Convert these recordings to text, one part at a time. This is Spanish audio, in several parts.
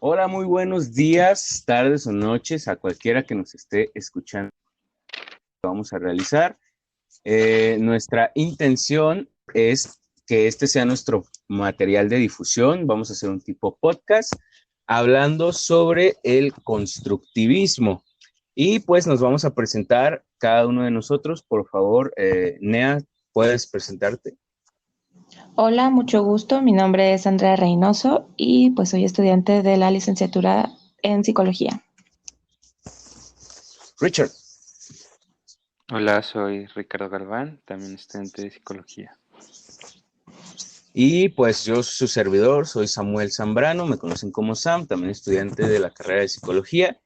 Hola, muy buenos días, tardes o noches a cualquiera que nos esté escuchando. Vamos a realizar. Nuestra intención es que este sea nuestro material de difusión. Vamos a hacer un tipo podcast hablando sobre el constructivismo. Y pues nos vamos a presentar cada uno de nosotros. Por favor, Nea, ¿puedes presentarte? Hola, mucho gusto. Mi nombre es Andrea Reynoso y pues soy estudiante de la licenciatura en psicología. Richard. Hola, soy Ricardo Galván, también estudiante de psicología. Y pues yo, su servidor, soy Samuel Zambrano, me conocen como Sam, también estudiante de la carrera de psicología.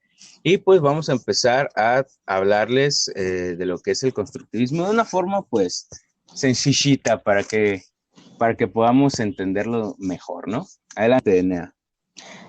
Y pues vamos a empezar a hablarles de lo que es el constructivismo de una forma pues sencillita para que podamos entenderlo mejor, ¿no? Adelante, Enea.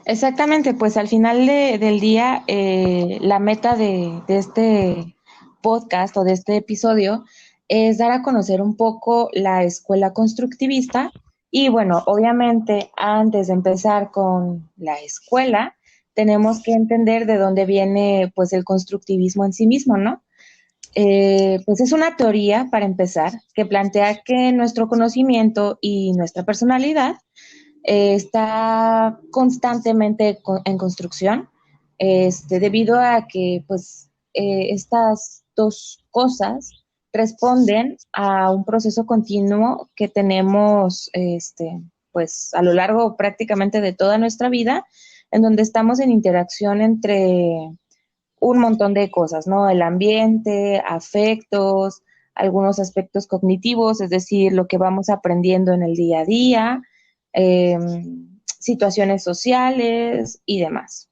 Exactamente, pues al final del día, la meta de este podcast o de este episodio es dar a conocer un poco la escuela constructivista. Y bueno, obviamente antes de empezar con la escuela, tenemos que entender de dónde viene pues el constructivismo en sí mismo, ¿no? Pues es una teoría, para empezar, que plantea que nuestro conocimiento y nuestra personalidad está constantemente en construcción, debido a que pues estas dos cosas responden a un proceso continuo que tenemos pues a lo largo prácticamente de toda nuestra vida, en donde estamos en interacción entre un montón de cosas, ¿no? El ambiente, afectos, algunos aspectos cognitivos, es decir, lo que vamos aprendiendo en el día a día, eh, situaciones sociales y demás.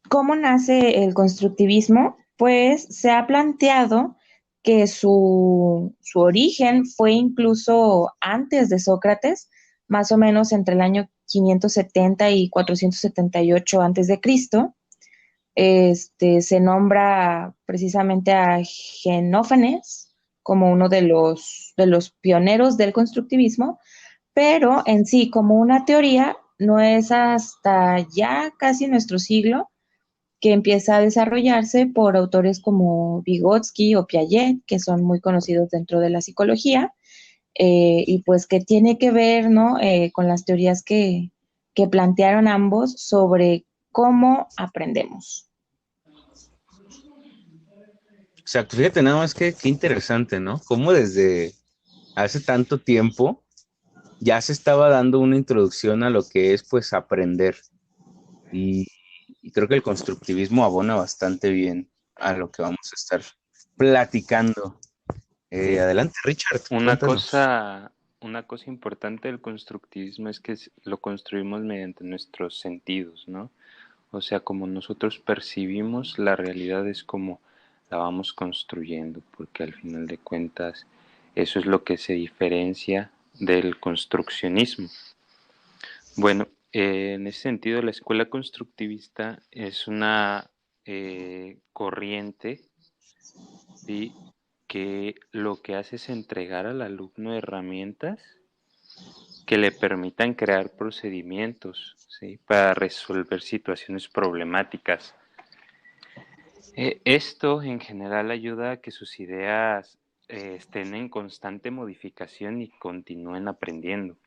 ¿Cómo nace el constructivismo? Pues se ha planteado que su origen fue incluso antes de Sócrates, más o menos entre el año 570 y 478 antes de Cristo. Se nombra precisamente a Genófanes como uno de los pioneros del constructivismo, pero en sí, como una teoría, no es hasta ya casi nuestro siglo que empieza a desarrollarse por autores como Vygotsky o Piaget, que son muy conocidos dentro de la psicología, y pues que tiene que ver, ¿no? Con las teorías que plantearon ambos sobre cómo aprendemos. O sea, fíjate nada más que qué interesante, ¿no? Cómo desde hace tanto tiempo ya se estaba dando una introducción a lo que es pues aprender. Y, y creo que el constructivismo abona bastante bien a lo que vamos a estar platicando. Adelante, Richard, Una cuéntanos. cosa, una cosa importante del constructivismo es que lo construimos mediante nuestros sentidos, ¿no? O sea, como nosotros percibimos la realidad es como la vamos construyendo, porque al final de cuentas eso es lo que se diferencia del construccionismo. Bueno, en ese sentido la escuela constructivista es una corriente, ¿sí? Que lo que hace es entregar al alumno herramientas que le permitan crear procedimientos, ¿sí? Para resolver situaciones problemáticas. Esto en general ayuda a que sus ideas estén en constante modificación y continúen aprendiendo.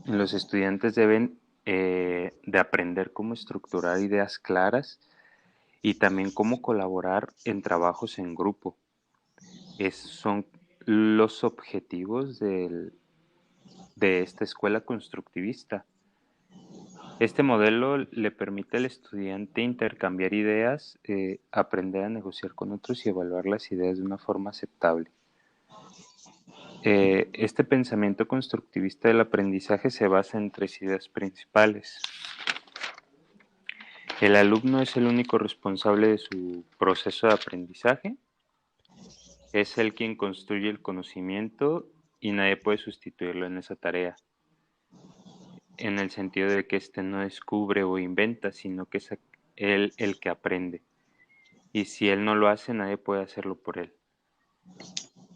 Los estudiantes deben de aprender cómo estructurar ideas claras y también cómo colaborar en trabajos en grupo. Son los objetivos de esta escuela constructivista. Este modelo le permite al estudiante intercambiar ideas, aprender a negociar con otros y evaluar las ideas de una forma aceptable. Este pensamiento constructivista del aprendizaje se basa en tres ideas principales. El alumno es el único responsable de su proceso de aprendizaje, es él quien construye el conocimiento y nadie puede sustituirlo en esa tarea, en el sentido de que éste no descubre o inventa, sino que es él el que aprende. Y si él no lo hace, nadie puede hacerlo por él.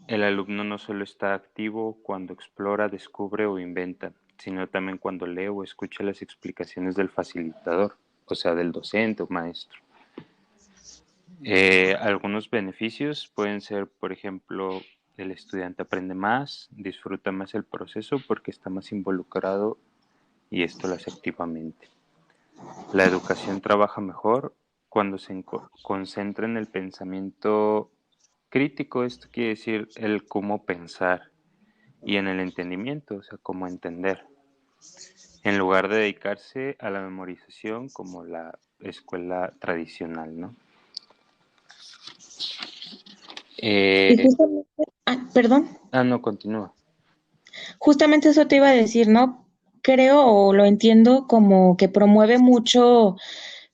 El alumno no solo está activo cuando explora, descubre o inventa, sino también cuando lee o escucha las explicaciones del facilitador, o sea, del docente o maestro. Algunos beneficios pueden ser, por ejemplo, el estudiante aprende más, disfruta más el proceso porque está más involucrado y esto lo hace activamente. La educación trabaja mejor cuando se concentra en el pensamiento crítico, esto quiere decir el cómo pensar, y en el entendimiento, o sea, cómo entender, en lugar de dedicarse a la memorización como la escuela tradicional, ¿no? Y justamente, perdón, No, continúa. justamente eso te iba a decir, ¿no? Creo o lo entiendo como que promueve mucho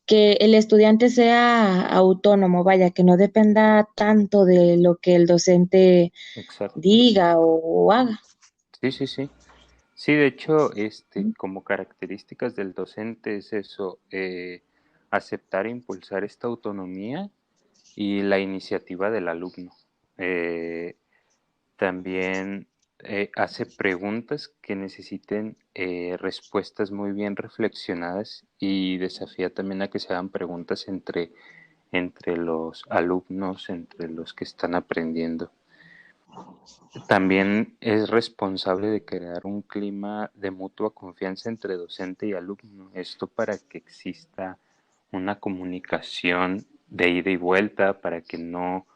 que el estudiante sea autónomo, vaya, que no dependa tanto de lo que el docente Exacto. diga o haga. Sí, sí, sí. Sí, de hecho, como características del docente es eso, aceptar e impulsar esta autonomía y la iniciativa del alumno. También hace preguntas que necesiten respuestas muy bien reflexionadas y desafía también a que se hagan preguntas entre los alumnos, entre los que están aprendiendo. También es responsable de crear un clima de mutua confianza entre docente y alumno. Esto para que exista una comunicación de ida y vuelta, para que no,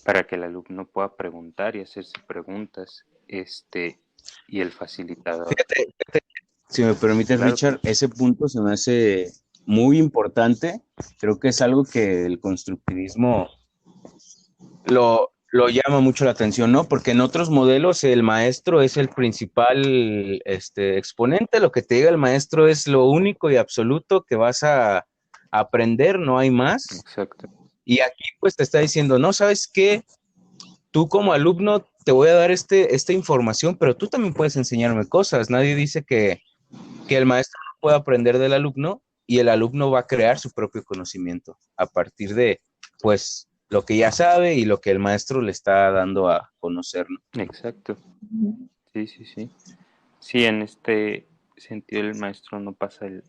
para que el alumno pueda preguntar y hacerse preguntas, y el facilitador. Fíjate, si me permites, Claro, Richard, claro. ese punto se me hace muy importante. Creo que es algo que el constructivismo lo llama mucho la atención, ¿no? Porque en otros modelos el maestro es el principal exponente, lo que te diga el maestro es lo único y absoluto que vas a aprender, no hay más. Exacto. Y aquí pues te está diciendo, no, ¿sabes qué? Tú como alumno te voy a dar esta información, pero tú también puedes enseñarme cosas. Nadie dice que el maestro no puede aprender del alumno y el alumno va a crear su propio conocimiento a partir de, pues, lo que ya sabe y lo que el maestro le está dando a conocer, ¿no? Exacto. Sí, sí, sí. Sí, en este sentido el maestro no pasa el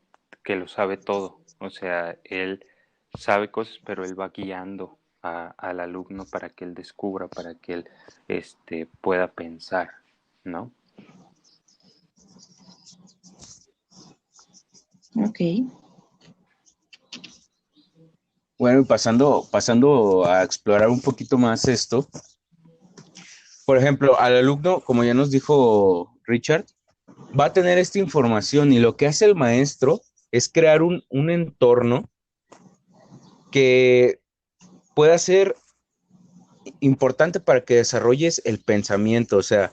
que lo sabe todo. O sea, él sabe cosas, pero él va guiando al alumno para que él descubra, para que él pueda pensar, ¿no? Ok. Bueno, y pasando a explorar un poquito más esto, por ejemplo, al alumno, como ya nos dijo Richard, va a tener esta información y lo que hace el maestro es crear un entorno que pueda ser importante para que desarrolles el pensamiento, o sea,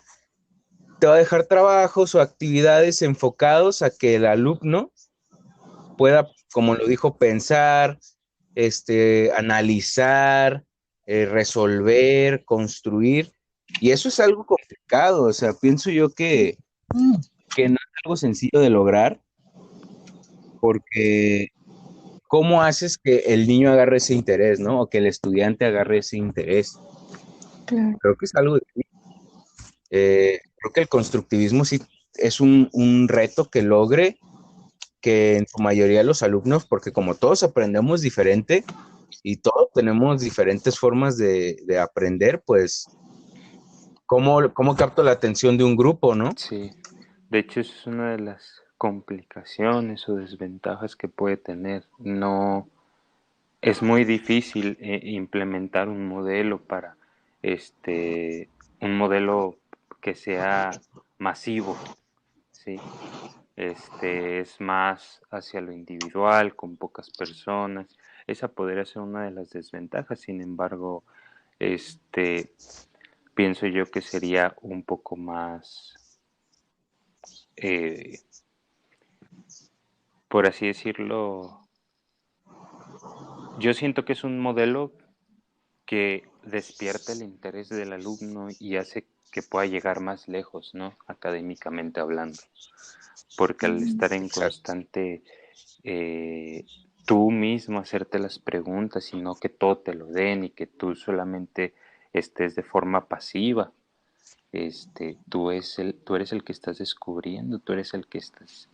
te va a dejar trabajos o actividades enfocados a que el alumno pueda, como lo dijo, pensar, analizar, resolver, construir. Y eso es algo complicado, o sea, pienso yo que no es algo sencillo de lograr, porque ¿cómo haces que el niño agarre ese interés, ¿no? O que el estudiante agarre ese interés. Claro. Creo que es algo difícil. Creo que el constructivismo sí es un reto que logre que en su mayoría los alumnos, porque como todos aprendemos diferente y todos tenemos diferentes formas de aprender, pues, ¿cómo capto la atención de un grupo, no? Sí. De hecho, es una de las complicaciones o desventajas que puede tener. No, es muy difícil implementar un modelo para un modelo que sea masivo, ¿sí? Es más hacia lo individual, con pocas personas. Esa podría ser una de las desventajas. Sin embargo, este, pienso yo que sería un poco más, eh, por así decirlo, yo siento que es un modelo que despierta el interés del alumno y hace que pueda llegar más lejos, ¿no? Académicamente hablando. Porque al estar en Exacto. constante eh, tú mismo hacerte las preguntas y no que todo te lo den y que tú solamente estés de forma pasiva, tú eres el que estás descubriendo, tú eres el que estás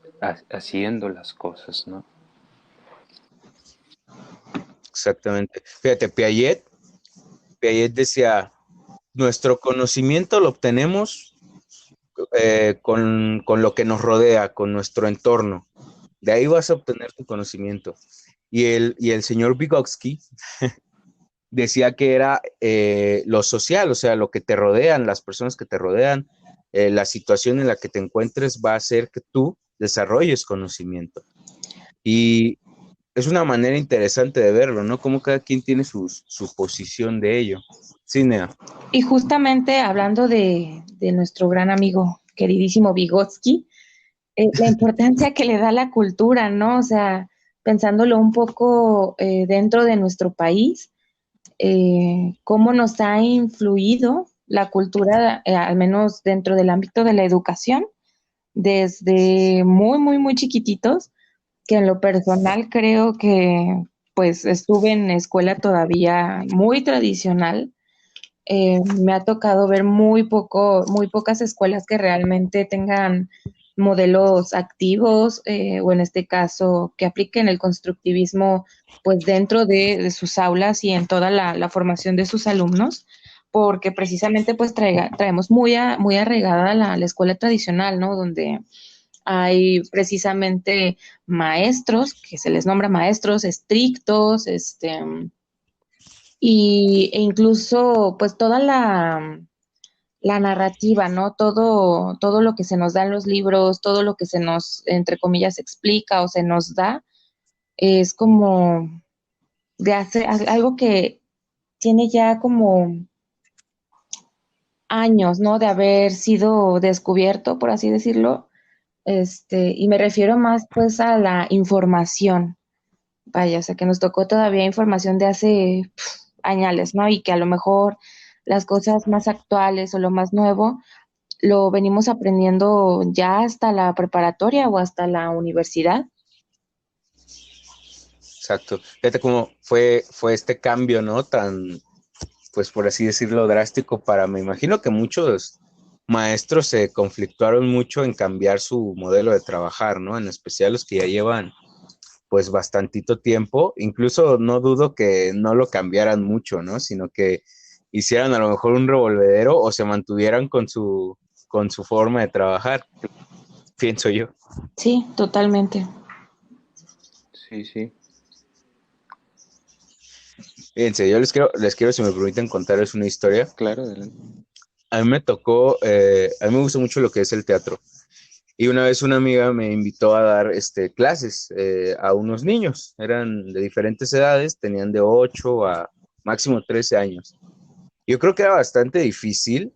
haciendo las cosas, ¿no? Exactamente. Fíjate, Piaget decía, nuestro conocimiento lo obtenemos con lo que nos rodea, con nuestro entorno. De ahí vas a obtener tu conocimiento. Y el señor Vygotsky decía que era lo social, o sea, lo que te rodean, las personas que te rodean, la situación en la que te encuentres va a hacer que tú desarrolles conocimiento. Y es una manera interesante de verlo, ¿no? Como cada quien tiene su posición de ello. Sí, Nea. Y justamente hablando de nuestro gran amigo, queridísimo Vygotsky, la importancia que le da la cultura, ¿no? O sea, pensándolo un poco dentro de nuestro país, cómo nos ha influido la cultura, al menos dentro del ámbito de la educación, desde muy, muy, muy chiquititos, que en lo personal creo que pues estuve en escuela todavía muy tradicional. Me ha tocado ver muy pocas escuelas que realmente tengan modelos activos, o en este caso que apliquen el constructivismo pues dentro de sus aulas y en toda la formación de sus alumnos, porque precisamente pues traemos muy arraigada la escuela tradicional, ¿no? Donde hay precisamente maestros, que se les nombra maestros estrictos, e incluso pues toda la narrativa, ¿no? Todo lo que se nos da en los libros, todo lo que se nos, entre comillas, explica o se nos da, es como de hacer algo que tiene ya como años, ¿no? De haber sido descubierto, por así decirlo. Y me refiero más pues a la información. Vaya, o sea, que nos tocó todavía información de hace añales, ¿no? Y que a lo mejor las cosas más actuales o lo más nuevo lo venimos aprendiendo ya hasta la preparatoria o hasta la universidad. Exacto. Fíjate cómo fue este cambio, ¿no? Tan, pues por así decirlo, drástico para, me imagino que muchos maestros se conflictuaron mucho en cambiar su modelo de trabajar, ¿no? En especial los que ya llevan pues bastantito tiempo, incluso no dudo que no lo cambiaran mucho, ¿no? Sino que hicieran a lo mejor un revolvedero o se mantuvieran con su forma de trabajar, pienso yo. Sí, totalmente. Sí, sí, Fíjense, yo les quiero, si me permiten contarles una historia. claro, adelante. A mí me tocó, a mí me gusta mucho lo que es el teatro. Y una vez una amiga me invitó a dar clases a unos niños. Eran de diferentes edades, tenían de 8 a máximo 13 años. Yo creo que era bastante difícil,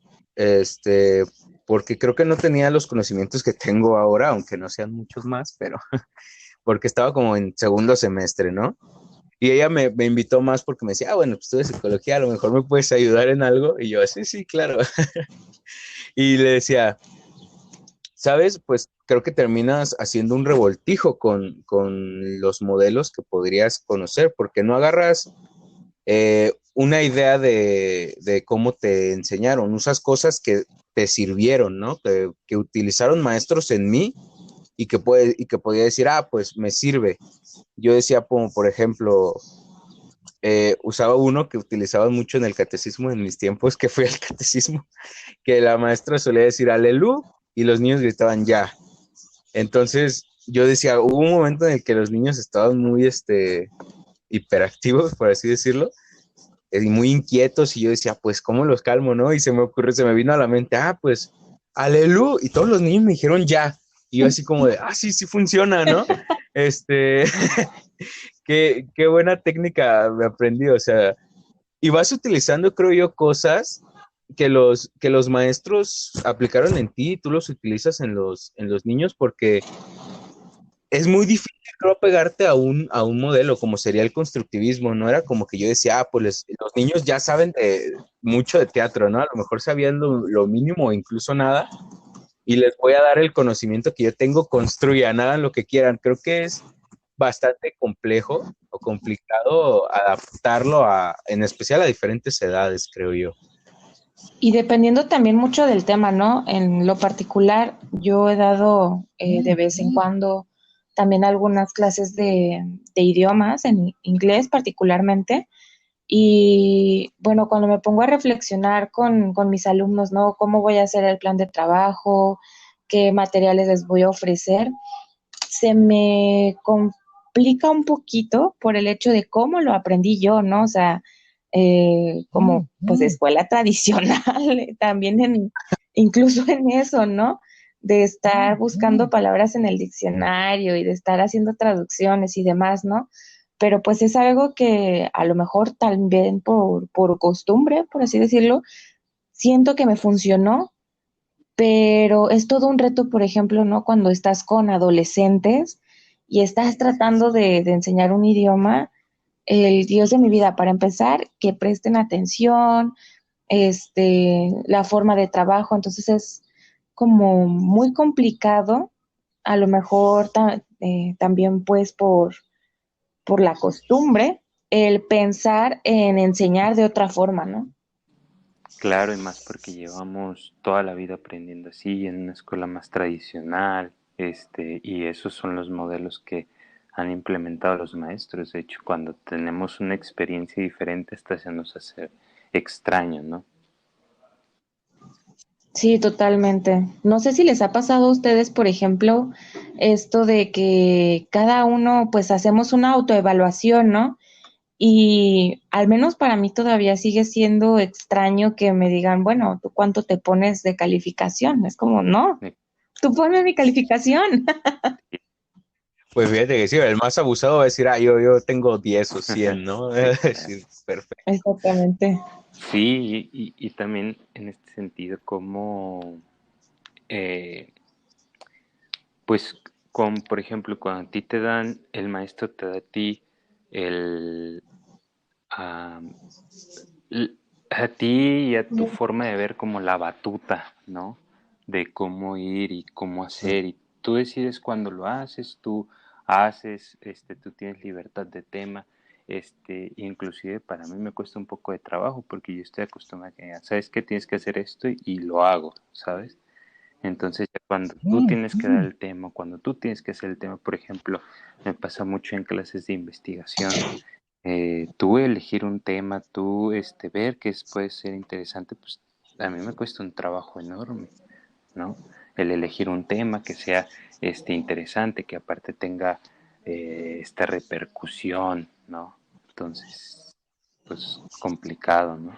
porque creo que no tenía los conocimientos que tengo ahora, aunque no sean muchos más, pero porque estaba como en segundo semestre, ¿no? Y ella me invitó más porque me decía, bueno, pues tú de psicología, a lo mejor me puedes ayudar en algo. Y yo, sí, sí, claro. Y le decía, ¿sabes? Pues creo que terminas haciendo un revoltijo con los modelos que podrías conocer, porque no agarras una idea de cómo te enseñaron, usas cosas que te sirvieron, ¿no? Que utilizaron maestros en mí y que podía decir, pues me sirve. Yo decía, como por ejemplo, usaba uno que utilizaban mucho en el catecismo en mis tiempos, que fue el catecismo, que la maestra solía decir aleluya y los niños gritaban ya. Entonces yo decía, hubo un momento en el que los niños estaban muy hiperactivos, por así decirlo, y muy inquietos, y yo decía, pues, ¿cómo los calmo, no? Y se me vino a la mente, pues, aleluya, y todos los niños me dijeron ya, y yo así como de, sí, sí funciona, ¿no? Este, qué buena técnica me aprendí, o sea, y vas utilizando, creo yo, cosas que los maestros aplicaron en ti y tú los utilizas en los niños porque es muy difícil, creo, pegarte a un modelo como sería el constructivismo. No era como que yo decía, pues los niños ya saben mucho de teatro, ¿no? A lo mejor sabían lo mínimo o incluso nada, y les voy a dar el conocimiento que yo tengo, construyan, hagan lo que quieran. Creo que es bastante complejo o complicado adaptarlo en especial a diferentes edades, creo yo. Y dependiendo también mucho del tema, ¿no? En lo particular, yo he dado de vez en cuando también algunas clases de idiomas, en inglés particularmente. Y bueno, cuando me pongo a reflexionar con mis alumnos, ¿no? ¿Cómo voy a hacer el plan de trabajo? ¿Qué materiales les voy a ofrecer? Se me complica un poquito por el hecho de cómo lo aprendí yo, ¿no? O sea, como pues escuela tradicional, también incluso en eso, ¿no? De estar buscando palabras en el diccionario y de estar haciendo traducciones y demás, ¿no? Pero pues es algo que a lo mejor también por costumbre, por así decirlo, siento que me funcionó, pero es todo un reto, por ejemplo, ¿no? Cuando estás con adolescentes y estás tratando de enseñar un idioma, el Dios de mi vida, para empezar, que presten atención, la forma de trabajo, entonces es como muy complicado, a lo mejor también pues por la costumbre, el pensar en enseñar de otra forma, ¿no? Claro, y más porque llevamos toda la vida aprendiendo así, en una escuela más tradicional, y esos son los modelos que han implementado los maestros. De hecho, cuando tenemos una experiencia diferente, hasta se nos hace extraño, ¿no? Sí, totalmente. No sé si les ha pasado a ustedes, por ejemplo, esto de que cada uno pues hacemos una autoevaluación, ¿no? Y al menos para mí todavía sigue siendo extraño que me digan, bueno, ¿tú cuánto te pones de calificación? Es como, no, Eh, tú ponme mi calificación. Pues fíjate que sí, el más abusado va a decir, yo tengo 10 o 100, ¿no? Sí, claro. Sí, perfecto. Exactamente. Sí, y también en este sentido, como, eh, pues, con, por ejemplo, cuando a ti te dan, el maestro te da a ti el, ah, a ti y a tu forma de ver como la batuta, ¿no? De cómo ir y cómo Sí. hacer. Y tú decides cuándo lo haces, tú haces, tú tienes libertad de tema. Inclusive para mí me cuesta un poco de trabajo porque yo estoy acostumbrado a que, sabes que tienes que hacer esto y lo hago, ¿sabes? Entonces, ya cuando tú tienes que dar el tema, cuando tú tienes que hacer el tema, por ejemplo, me pasa mucho en clases de investigación, tú elegir un tema, tú ver que puede ser interesante, pues a mí me cuesta un trabajo enorme, ¿no? El elegir un tema que sea interesante, que aparte tenga esta repercusión, ¿no? Entonces, pues complicado, ¿no?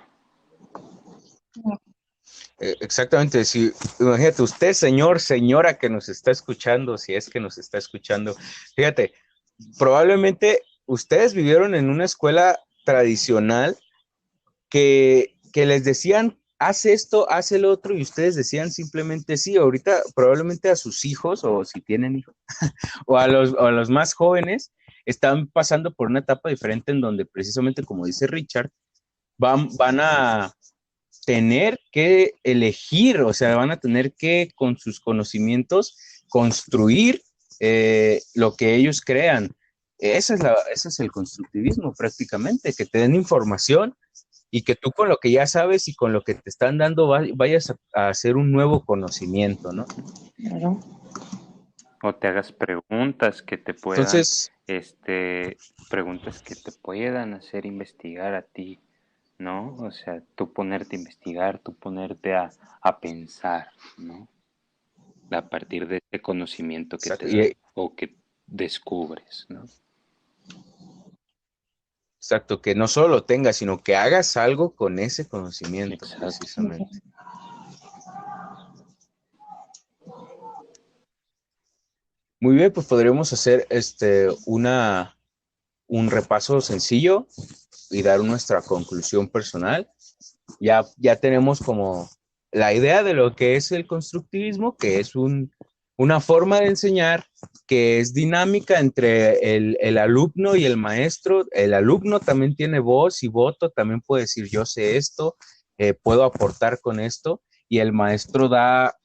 Exactamente, si, imagínate usted, señor, señora que nos está escuchando, si es que nos está escuchando, fíjate, probablemente ustedes vivieron en una escuela tradicional que les decían, haz esto, haz el otro, y ustedes decían simplemente sí. Ahorita probablemente a sus hijos, o si tienen hijos, o a los más jóvenes, están pasando por una etapa diferente en donde precisamente, como dice Richard, van a tener que elegir, o sea, van a tener que con sus conocimientos construir lo que ellos crean. Ese es el constructivismo prácticamente, que te den información y que tú con lo que ya sabes y con lo que te están dando vayas a hacer un nuevo conocimiento, ¿no? Claro. O te hagas preguntas que te puedan, Entonces, preguntas que te puedan hacer investigar a ti, ¿no? O sea, tú ponerte a investigar, tú ponerte a pensar, ¿no? A partir de ese conocimiento que exacto, te dan o que descubres, ¿no? exacto, que no solo lo tengas, sino que hagas algo con ese conocimiento, Exacto. precisamente. Muy bien, pues podríamos hacer un repaso sencillo y dar nuestra conclusión personal. Ya tenemos como la idea de lo que es el constructivismo, que es una forma de enseñar que es dinámica entre el alumno y el maestro. El alumno también tiene voz y voto, también puede decir yo sé esto, puedo aportar con esto, y el maestro da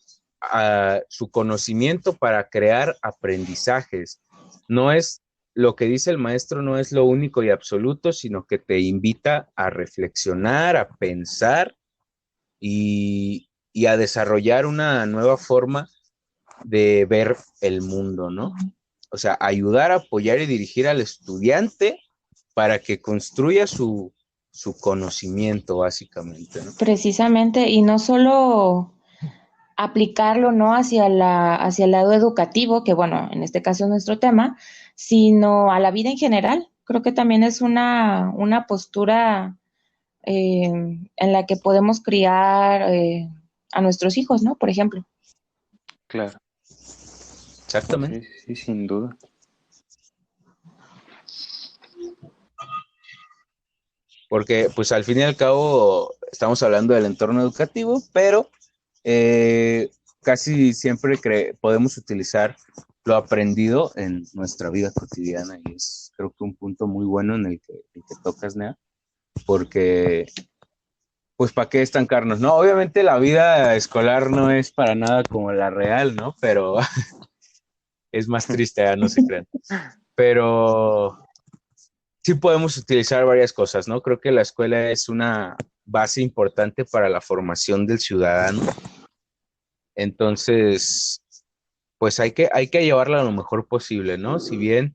su conocimiento para crear aprendizajes. No es lo que dice el maestro, no es lo único y absoluto, sino que te invita a reflexionar, a pensar y a desarrollar una nueva forma de ver el mundo, ¿no? O sea, ayudar, apoyar y dirigir al estudiante para que construya su conocimiento, básicamente, ¿no? Precisamente, y no solo aplicarlo, ¿no? Hacia el lado educativo, que bueno, en este caso es nuestro tema, sino a la vida en general. Creo que también es una postura en la que podemos criar a nuestros hijos, ¿no? Por ejemplo. Claro, Exactamente. sí, sí, sin duda. Porque pues al fin y al cabo estamos hablando del entorno educativo, pero casi siempre podemos utilizar lo aprendido en nuestra vida cotidiana y es creo que un punto muy bueno en el que tocas, Nea, porque pues para qué estancarnos, ¿no? Obviamente la vida escolar no es para nada como la real, ¿no? Pero es más triste, no se crean. Pero sí podemos utilizar varias cosas, ¿no? Creo que la escuela es una base importante para la formación del ciudadano. Entonces, pues hay que llevarla lo mejor posible, ¿no? Si bien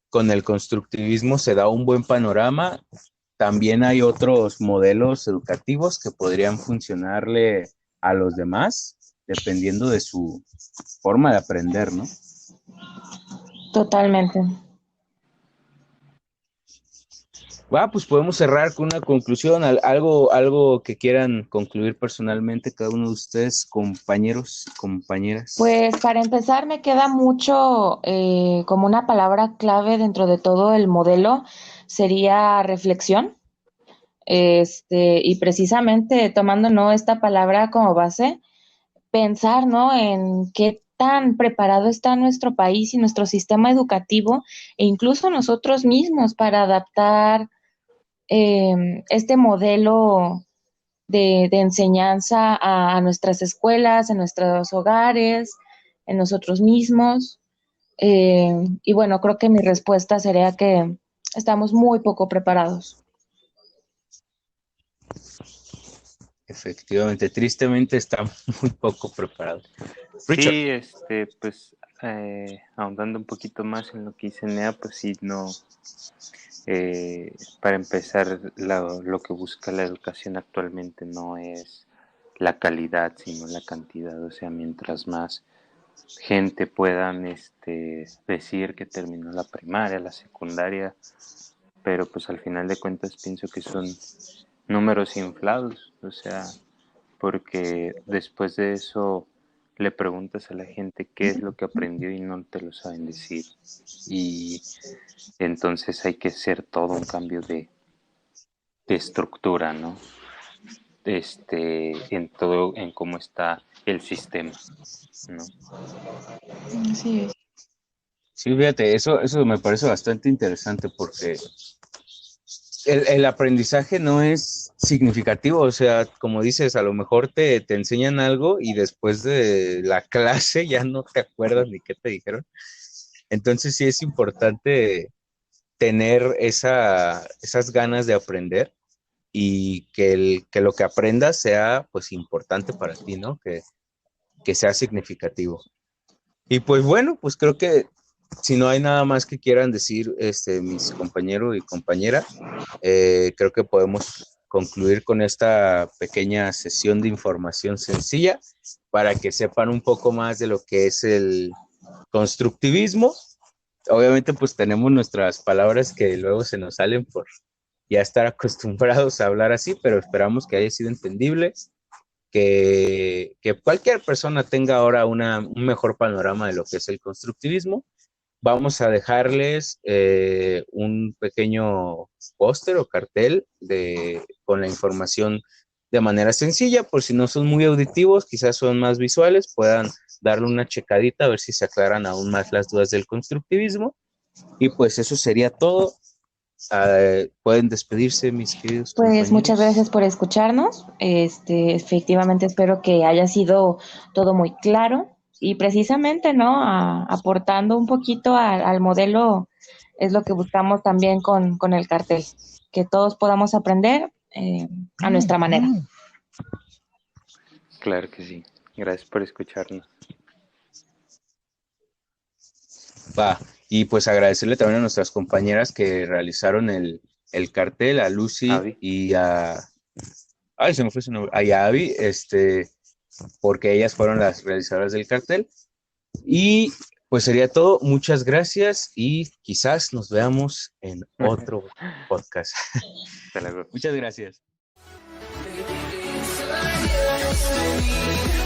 con el constructivismo se da un buen panorama, también hay otros modelos educativos que podrían funcionarle a los demás, dependiendo de su forma de aprender, ¿no? Totalmente. Pues podemos cerrar con una conclusión, algo que quieran concluir personalmente cada uno de ustedes, compañeros, compañeras. Pues para empezar, me queda mucho como una palabra clave dentro de todo el modelo, sería reflexión. Y precisamente tomando, ¿no?, esta palabra como base, pensar, ¿no?, en qué tan preparado está nuestro país y nuestro sistema educativo e incluso nosotros mismos para adaptar este modelo de enseñanza a nuestras escuelas, en nuestros hogares, en nosotros mismos. Y bueno, creo que mi respuesta sería que estamos muy poco preparados. Efectivamente, tristemente está muy poco preparado. Richard. Sí, pues ahondando un poquito más en lo que dice Nea, pues sí, no, para empezar, lo que busca la educación actualmente no es la calidad, sino la cantidad. O sea, mientras más gente puedan decir que terminó la primaria, la secundaria, pero pues al final de cuentas pienso que son números inflados, o sea, porque después de eso le preguntas a la gente qué es lo que aprendió y no te lo saben decir. Y entonces hay que hacer todo un cambio de estructura, ¿no? En todo, en cómo está el sistema, ¿no? Así es. Sí, fíjate, eso me parece bastante interesante porque el aprendizaje no es significativo, o sea, como dices, a lo mejor te enseñan algo y después de la clase ya no te acuerdas ni qué te dijeron. Entonces sí es importante tener esas ganas de aprender y que lo que aprendas sea pues importante para ti, ¿no? Que sea significativo. Y pues bueno, pues creo que si no hay nada más que quieran decir mis compañeros y compañera, creo que podemos concluir con esta pequeña sesión de información sencilla para que sepan un poco más de lo que es el constructivismo. Obviamente pues tenemos nuestras palabras que luego se nos salen por ya estar acostumbrados a hablar así, pero esperamos que haya sido entendible, que cualquier persona tenga ahora un mejor panorama de lo que es el constructivismo. Vamos a dejarles un pequeño póster o cartel con la información de manera sencilla, por si no son muy auditivos, quizás son más visuales, puedan darle una checadita a ver si se aclaran aún más las dudas del constructivismo. Y pues eso sería todo. Pueden despedirse, mis queridos Pues compañeros. muchas gracias por escucharnos. Efectivamente espero que haya sido todo muy claro y precisamente, ¿no? Aportando un poquito al modelo es lo que buscamos también con el cartel, que todos podamos aprender a nuestra manera. Claro que sí. Gracias por escucharnos. Va, y pues agradecerle también a nuestras compañeras que realizaron el cartel, a Lucy Avi. y a... Ay, se me fue su nombre. Y a Abby, porque ellas fueron las realizadoras del cartel. Y pues sería todo. Muchas gracias y quizás nos veamos en otro podcast. Hasta luego. Muchas gracias. Baby, it's so